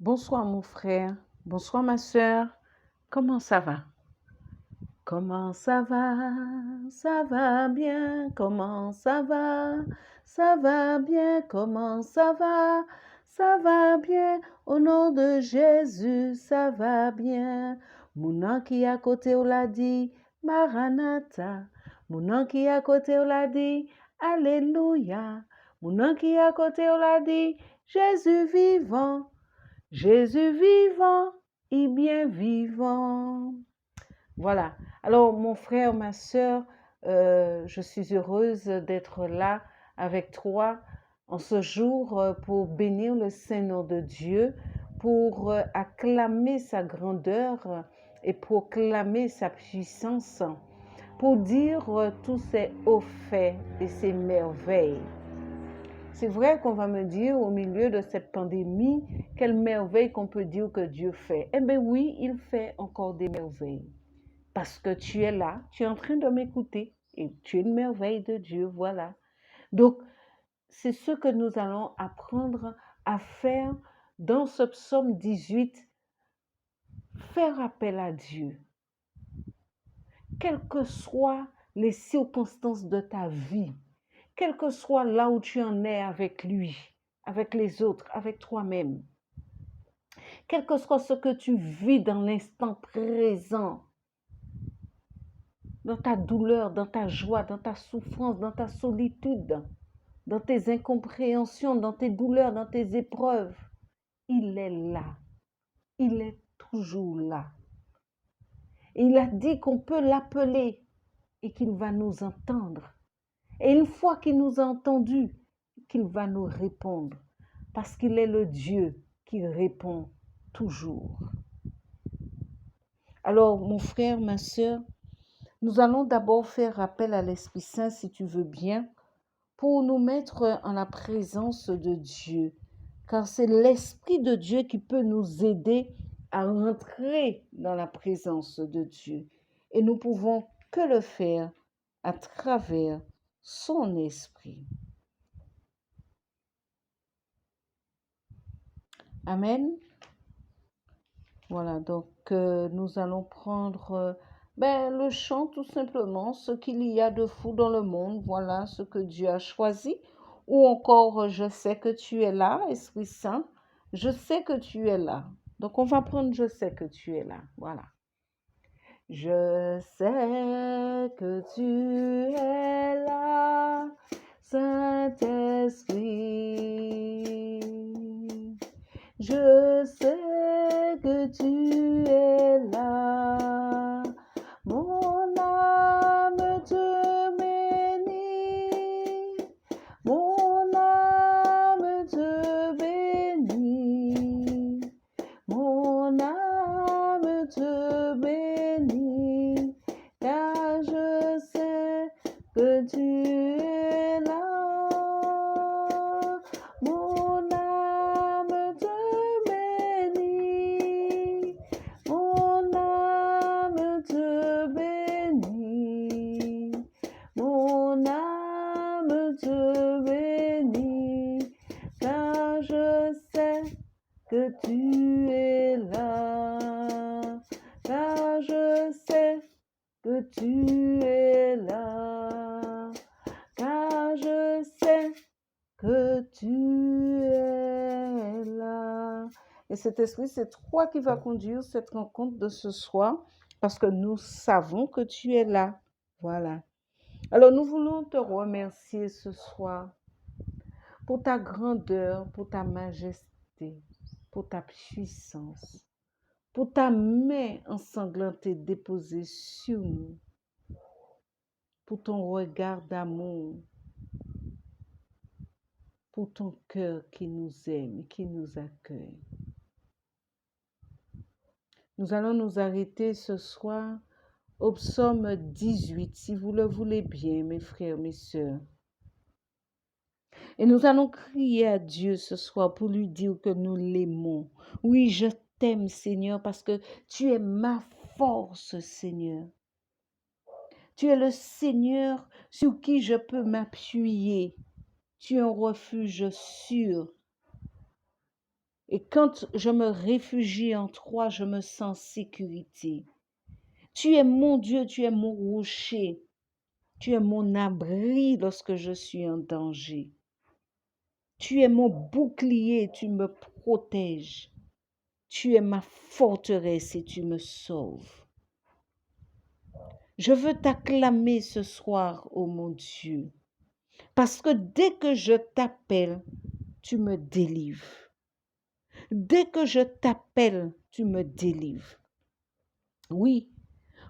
Bonsoir mon frère, bonsoir ma sœur, comment ça va? Comment ça va? Ça va bien, comment ça va? Ça va bien, comment ça va? Ça va bien, au nom de Jésus, ça va bien. Mon an qui à côté on l'a dit, Maranatha. Mon an qui à côté on l'a dit, Alléluia. Mon an qui à côté on l'a dit, Jésus vivant. Jésus vivant et bien vivant. Voilà. Alors, mon frère, ma sœur, je suis heureuse d'être là avec toi en ce jour pour bénir le Saint-Nom de Dieu, pour acclamer sa grandeur et proclamer sa puissance, pour dire tous ses hauts faits et ses merveilles. C'est vrai qu'on va me dire au milieu de cette pandémie, quelle merveille qu'on peut dire que Dieu fait. Eh bien oui, il fait encore des merveilles. Parce que tu es là, tu es en train de m'écouter et tu es une merveille de Dieu, voilà. Donc, c'est ce que nous allons apprendre à faire dans ce psaume 18. Faire appel à Dieu, quelles que soient les circonstances de ta vie, quel que soit là où tu en es avec lui, avec les autres, avec toi-même, quel que soit ce que tu vis dans l'instant présent, dans ta douleur, dans ta joie, dans ta souffrance, dans ta solitude, dans tes incompréhensions, dans tes douleurs, dans tes épreuves, il est là. Il est toujours là. Et il a dit qu'on peut l'appeler et qu'il va nous entendre. Et une fois qu'il nous a entendus, qu'il va nous répondre. Parce qu'il est le Dieu qui répond toujours. Alors, mon frère, ma sœur, nous allons d'abord faire appel à l'Esprit Saint, si tu veux bien, pour nous mettre en la présence de Dieu. Car c'est l'Esprit de Dieu qui peut nous aider à rentrer dans la présence de Dieu. Et nous pouvons que le faire à travers son Esprit. Amen. Voilà, donc nous allons prendre le chant tout simplement, ce qu'il y a de fou dans le monde, voilà ce que Dieu a choisi. Ou encore, je sais que tu es là, Esprit Saint, je sais que tu es là. Donc on va prendre je sais que tu es là, voilà. Je sais que tu es là, Saint-Esprit. Je sais que tu es là, mon âme te bénit, mon âme te bénit, mon âme te bénit, car je sais que tu es là. Mon âme te bénit, mon âme te bénit, mon âme te bénit, car je sais que tu es là, car je sais que tu es là, car je sais que tu es là. Et cet esprit, c'est toi qui vas conduire cette rencontre de ce soir parce que nous savons que tu es là. Voilà. Alors nous voulons te remercier ce soir pour ta grandeur, pour ta majesté, pour ta puissance, pour ta main ensanglantée déposée sur nous, pour ton regard d'amour, pour ton cœur qui nous aime, qui nous accueille. Nous allons nous arrêter ce soir au psaume 18, si vous le voulez bien, mes frères, mes sœurs. Et nous allons crier à Dieu ce soir pour lui dire que nous l'aimons. Oui, je t'aime, Seigneur, parce que tu es ma force, Seigneur. Tu es le Seigneur sur qui je peux m'appuyer. Tu es un refuge sûr. Et quand je me réfugie en toi, je me sens en sécurité. Tu es mon Dieu, tu es mon rocher. Tu es mon abri lorsque je suis en danger. Tu es mon bouclier, tu me protèges. Tu es ma forteresse et tu me sauves. Je veux t'acclamer ce soir, ô mon Dieu, parce que dès que je t'appelle, tu me délivres. Dès que je t'appelle, tu me délivres. Oui,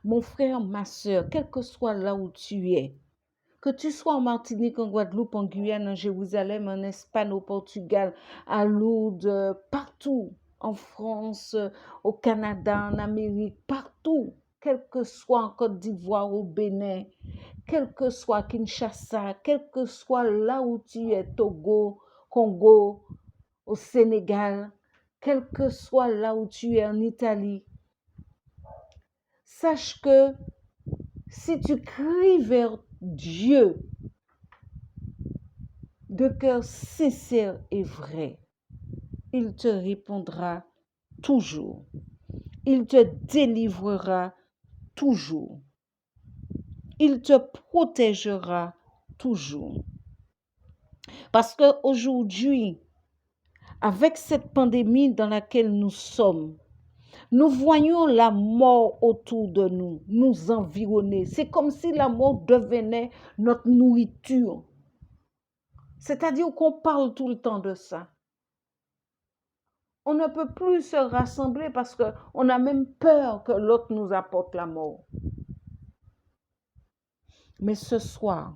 mon frère, ma soeur, quel que soit là où tu es, que tu sois en Martinique, en Guadeloupe, en Guyane, en Jérusalem, en Espagne, au Portugal, à Lourdes, partout, en France, au Canada, en Amérique, partout, quel que soit en Côte d'Ivoire, au Bénin, quel que soit Kinshasa, quel que soit là où tu es, Togo, Congo, au Sénégal, quel que soit là où tu es, en Italie, sache que si tu cries vers Dieu de cœur sincère et vrai, il te répondra toujours. Il te délivrera toujours. Il te protégera toujours. Parce qu'aujourd'hui, avec cette pandémie dans laquelle nous sommes, nous voyons la mort autour de nous, nous environner. C'est comme si la mort devenait notre nourriture. C'est-à-dire qu'on parle tout le temps de ça. On ne peut plus se rassembler parce qu'on a même peur que l'autre nous apporte la mort. Mais ce soir,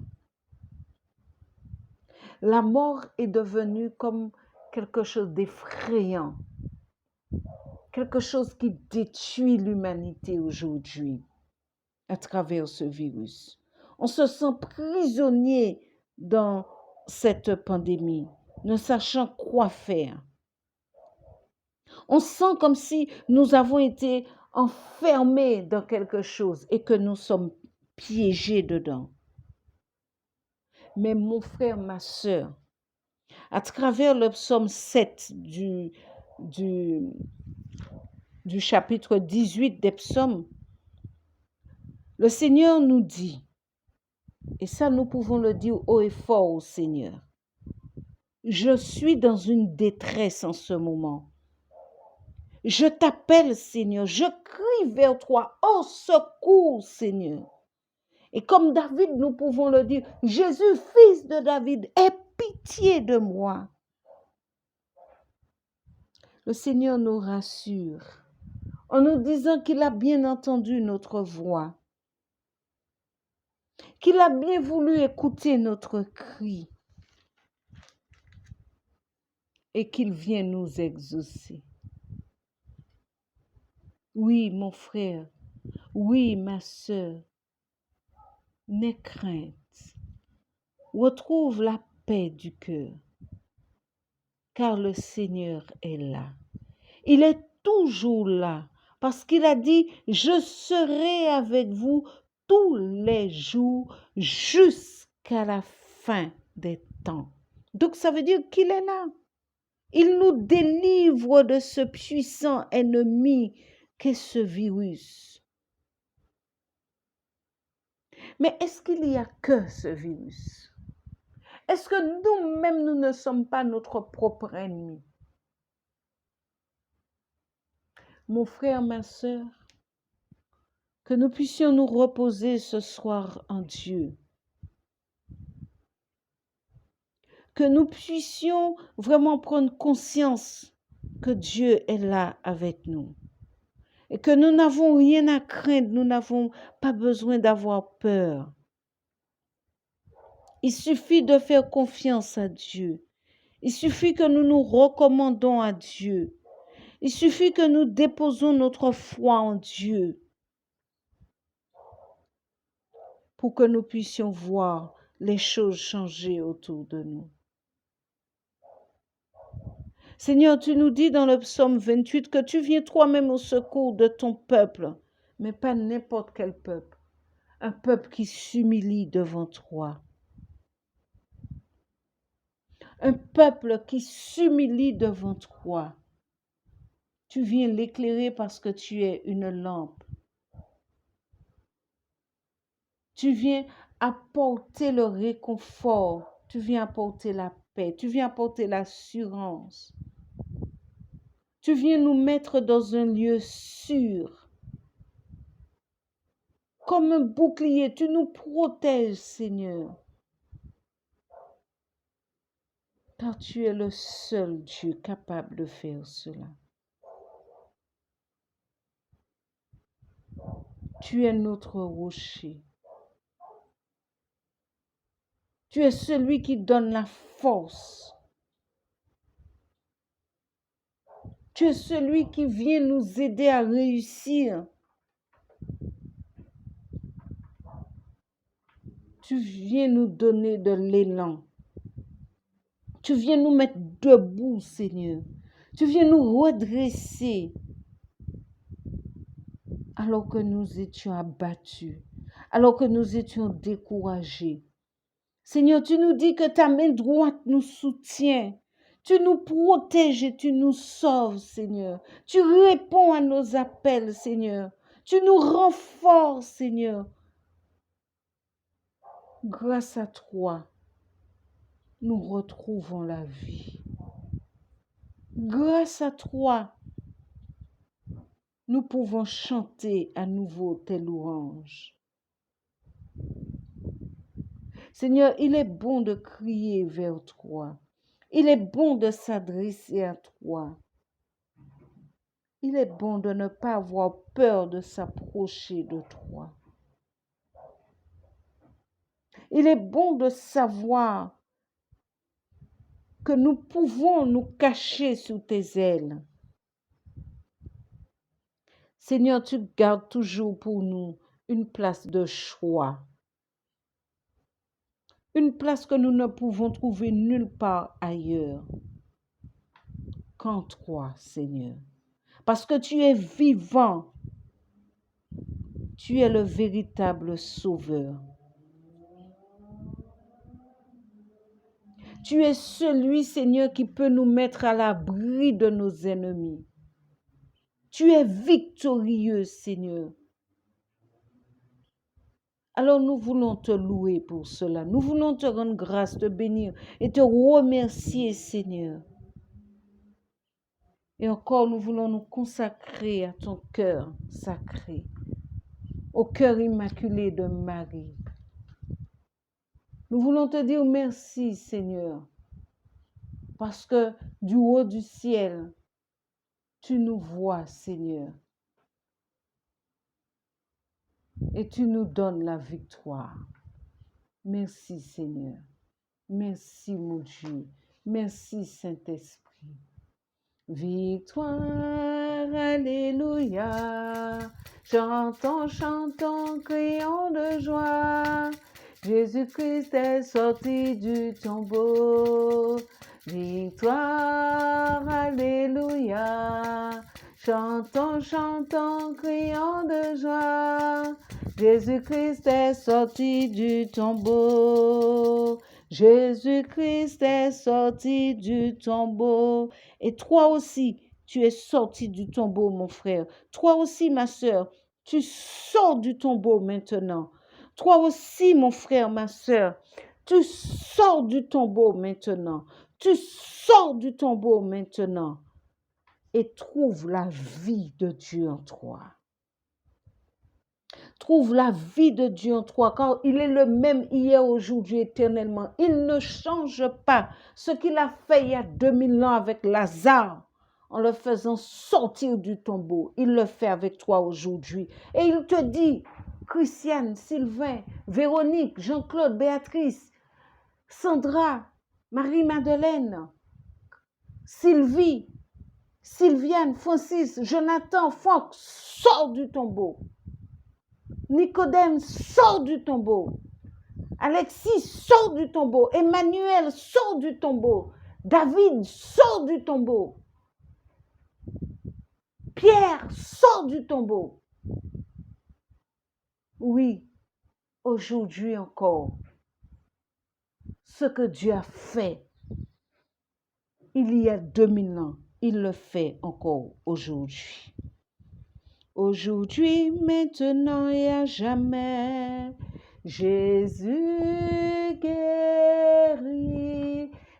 la mort est devenue comme quelque chose d'effrayant, quelque chose qui détruit l'humanité aujourd'hui à travers ce virus. On se sent prisonnier dans cette pandémie, ne sachant quoi faire. On sent comme si nous avons été enfermés dans quelque chose et que nous sommes piégés dedans. Mais mon frère, ma soeur, à travers le psaume 7 du chapitre 18 des psaumes, le Seigneur nous dit, et ça nous pouvons le dire haut et fort au Seigneur, je suis dans une détresse en ce moment. Je t'appelle, Seigneur, je crie vers toi, au secours, Seigneur. Et comme David, nous pouvons le dire, Jésus, fils de David, aie pitié de moi. Le Seigneur nous rassure en nous disant qu'il a bien entendu notre voix, qu'il a bien voulu écouter notre cri et qu'il vient nous exaucer. Oui, mon frère, oui, ma sœur, n'aie crainte. Retrouve la paix du cœur, car le Seigneur est là. Il est toujours là, parce qu'il a dit, je serai avec vous tous les jours jusqu'à la fin des temps. Donc ça veut dire qu'il est là. Il nous délivre de ce puissant ennemi qu'est ce virus. Mais est-ce qu'il n'y a que ce virus? Est-ce que nous-mêmes, nous ne sommes pas notre propre ennemi? Mon frère, ma sœur, que nous puissions nous reposer ce soir en Dieu. Que nous puissions vraiment prendre conscience que Dieu est là avec nous. Et que nous n'avons rien à craindre, nous n'avons pas besoin d'avoir peur. Il suffit de faire confiance à Dieu. Il suffit que nous nous recommandons à Dieu. Il suffit que nous déposons notre foi en Dieu pour que nous puissions voir les choses changer autour de nous. Seigneur, tu nous dis dans le psaume 28 que tu viens toi-même au secours de ton peuple, mais pas n'importe quel peuple, un peuple qui s'humilie devant toi. Un peuple qui s'humilie devant toi Tu viens l'éclairer parce que tu es une lampe. Tu viens apporter le réconfort. Tu viens apporter la paix. Tu viens apporter l'assurance. Tu viens nous mettre dans un lieu sûr. Comme un bouclier, tu nous protèges, Seigneur. Car tu es le seul Dieu capable de faire cela. Tu es notre rocher. Tu es celui qui donne la force. Tu es celui qui vient nous aider à réussir. Tu viens nous donner de l'élan. Tu viens nous mettre debout, Seigneur. Tu viens nous redresser alors que nous étions abattus, alors que nous étions découragés. Seigneur, tu nous dis que ta main droite nous soutient. Tu nous protèges et tu nous sauves, Seigneur. Tu réponds à nos appels, Seigneur. Tu nous renforces, Seigneur. Grâce à toi, nous retrouvons la vie. Grâce à toi, nous pouvons chanter à nouveau tes louanges. Seigneur, il est bon de crier vers toi. Il est bon de s'adresser à toi. Il est bon de ne pas avoir peur de s'approcher de toi. Il est bon de savoir que nous pouvons nous cacher sous tes ailes. Seigneur, tu gardes toujours pour nous une place de choix. Une place que nous ne pouvons trouver nulle part ailleurs qu'en toi, Seigneur. Parce que tu es vivant. Tu es le véritable sauveur. Tu es celui, Seigneur, qui peut nous mettre à l'abri de nos ennemis. Tu es victorieux, Seigneur. Alors nous voulons te louer pour cela. Nous voulons te rendre grâce, te bénir et te remercier, Seigneur. Et encore, nous voulons nous consacrer à ton cœur sacré, au cœur immaculé de Marie. Nous voulons te dire merci, Seigneur, parce que du haut du ciel, tu nous vois, Seigneur, et tu nous donnes la victoire. Merci, Seigneur. Merci, mon Dieu. Merci, Saint-Esprit. Victoire, alléluia. Chantons, chantons, crions de joie. Jésus-Christ est sorti du tombeau. Victoire, alléluia. Chantons, chantons, crions de joie. Jésus-Christ est sorti du tombeau. Jésus-Christ est sorti du tombeau. Et toi aussi, tu es sorti du tombeau, mon frère. Toi aussi, ma sœur, tu sors du tombeau maintenant. Toi aussi, mon frère, ma sœur, tu sors du tombeau maintenant. Tu sors du tombeau maintenant et trouve la vie de Dieu en toi. Trouve la vie de Dieu en toi, car il est le même hier, aujourd'hui, éternellement. Il ne change pas. Ce qu'il a fait il y a 2000 ans avec Lazare, en le faisant sortir du tombeau, il le fait avec toi aujourd'hui. Et il te dit, Christiane, Sylvain, Véronique, Jean-Claude, Béatrice, Sandra, Marie-Madeleine, Sylvie, Sylviane, Francis, Jonathan, Fox, sors du tombeau. Nicodème, sors du tombeau. Alexis, sors du tombeau. Emmanuel, sors du tombeau. David, sors du tombeau. Pierre, sors du tombeau. Oui, aujourd'hui encore, ce que Dieu a fait il y a 2000 ans, il le fait encore aujourd'hui. Aujourd'hui, maintenant et à jamais, Jésus guérit.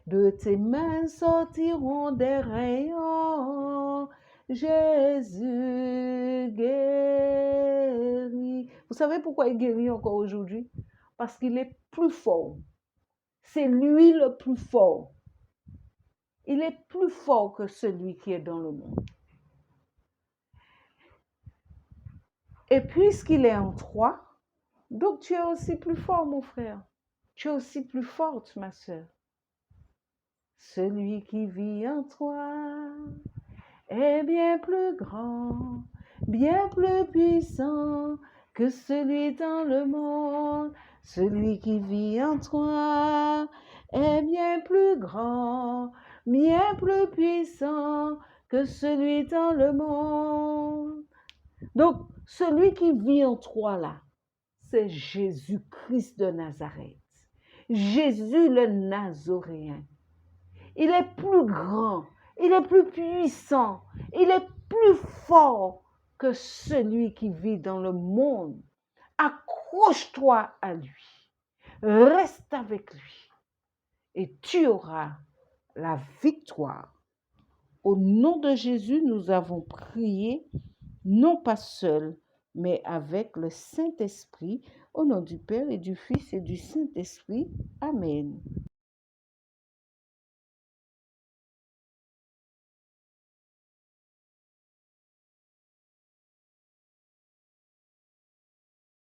De tes mains sortiront des rayons. Jésus guérit. Vous savez pourquoi il guérit encore aujourd'hui? Parce qu'il est plus fort. C'est lui le plus fort. Il est plus fort que celui qui est dans le monde. Et puisqu'il est en toi, donc tu es aussi plus fort, mon frère. Tu es aussi plus forte, ma sœur. Celui qui vit en toi est bien plus grand, bien plus puissant que celui dans le monde. Celui qui vit en toi est bien plus grand, bien plus puissant que celui dans le monde. Donc, celui qui vit en toi là, c'est Jésus-Christ de Nazareth. Jésus le Nazoréen. Il est plus grand, il est plus puissant, il est plus fort que celui qui vit dans le monde. Accroche-toi à lui, reste avec lui et tu auras la victoire. Au nom de Jésus, nous avons prié, non pas seul, mais avec le Saint-Esprit, au nom du Père et du Fils et du Saint-Esprit. Amen.